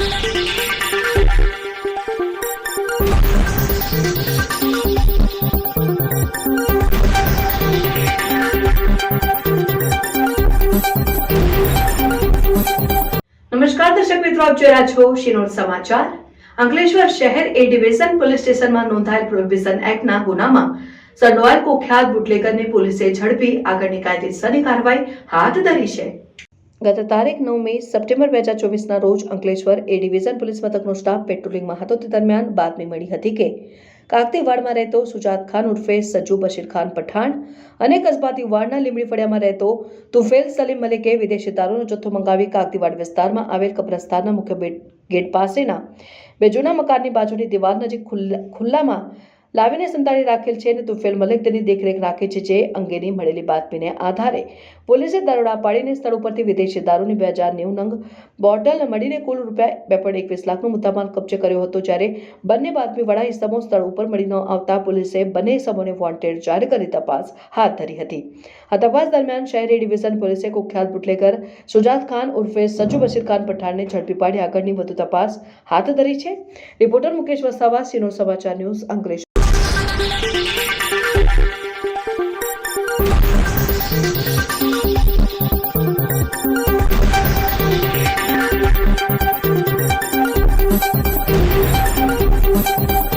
નમસ્કાર દર્શક મિત્રો, આપ જોઈ રહ્યા છો શિનોર સમાચાર। અંકલેશ્વર શહેર એ ડિવિઝન પોલીસ સ્ટેશનમાં નોંધાયેલ પ્રોહિબિશન એક્ટના ગુનામાં સંડોવાયેલ કુખ્યાત બુટલેગરને પોલીસે ઝડપી આગળની કાયદેસરની કાર્યવાહી હાથ ધરી છે। ગત તારીખ 9 સપ્ટેમ્બર 2024ના રોજ અંકલેશ્વર એ ડિવિઝન પોલીસ મથકનો સ્ટાફ પેટ્રોલિંગમાં હતો તે દરમિયાન બાતમી મળી હતી કે કાકતીવાડમાં રહેતો સુજાત ખાન ઉર્ફે સજ્જુ બશીર ખાન પઠાણ અને કસબાતી વાડના લીમડી ફળિયામાં રહેતો તુફેલ સલીમ મલિકે વિદેશી દારૂનો જથ્થો મંગાવી કાકતીવાડ વિસ્તારમાં આવેલ કબ્રસ્તાનના મુખ્ય ગેટ પાસેના બે જૂના મકાનની બાજુની દિવાલ નજીક ખુલ્લામાં લાવીને સંતાડી રાખેલ છે અને તુફેલ મલિક તેની દેખરેખ રાખે છે। જે અંગેની મળેલી બાતમીને આધારે પોલીસે દરોડા પાડીને સ્થળ ઉપરથી વિદેશી દારૂની 2090 નંગ બોટલ મળીને કુલ ₹2.21 લાખનો મુદ્દામાલ કબજે કર્યો હતો। જ્યારે બંને બાતમીવાળા ઇસમો સ્થળ ઉપર મળી ન આવતા પોલીસે બંને ઇસમોને વોન્ટેડ જાહેર કરી તપાસ હાથ ધરી હતી। આ તપાસ દરમિયાન શહેરી ડિવિઝન પોલીસે કુખ્યાત બુટલેગર સુજાત ખાન ઉર્ફે સજ્જુ બશીર ખાન પઠાણને ઝડપી પાડી આગળની વધુ તપાસ હાથ ધરી છે। રિપોર્ટર મુકેશ વસાવા, શિનોર સમાચાર ન્યૂઝ, અંકલેશ્વર।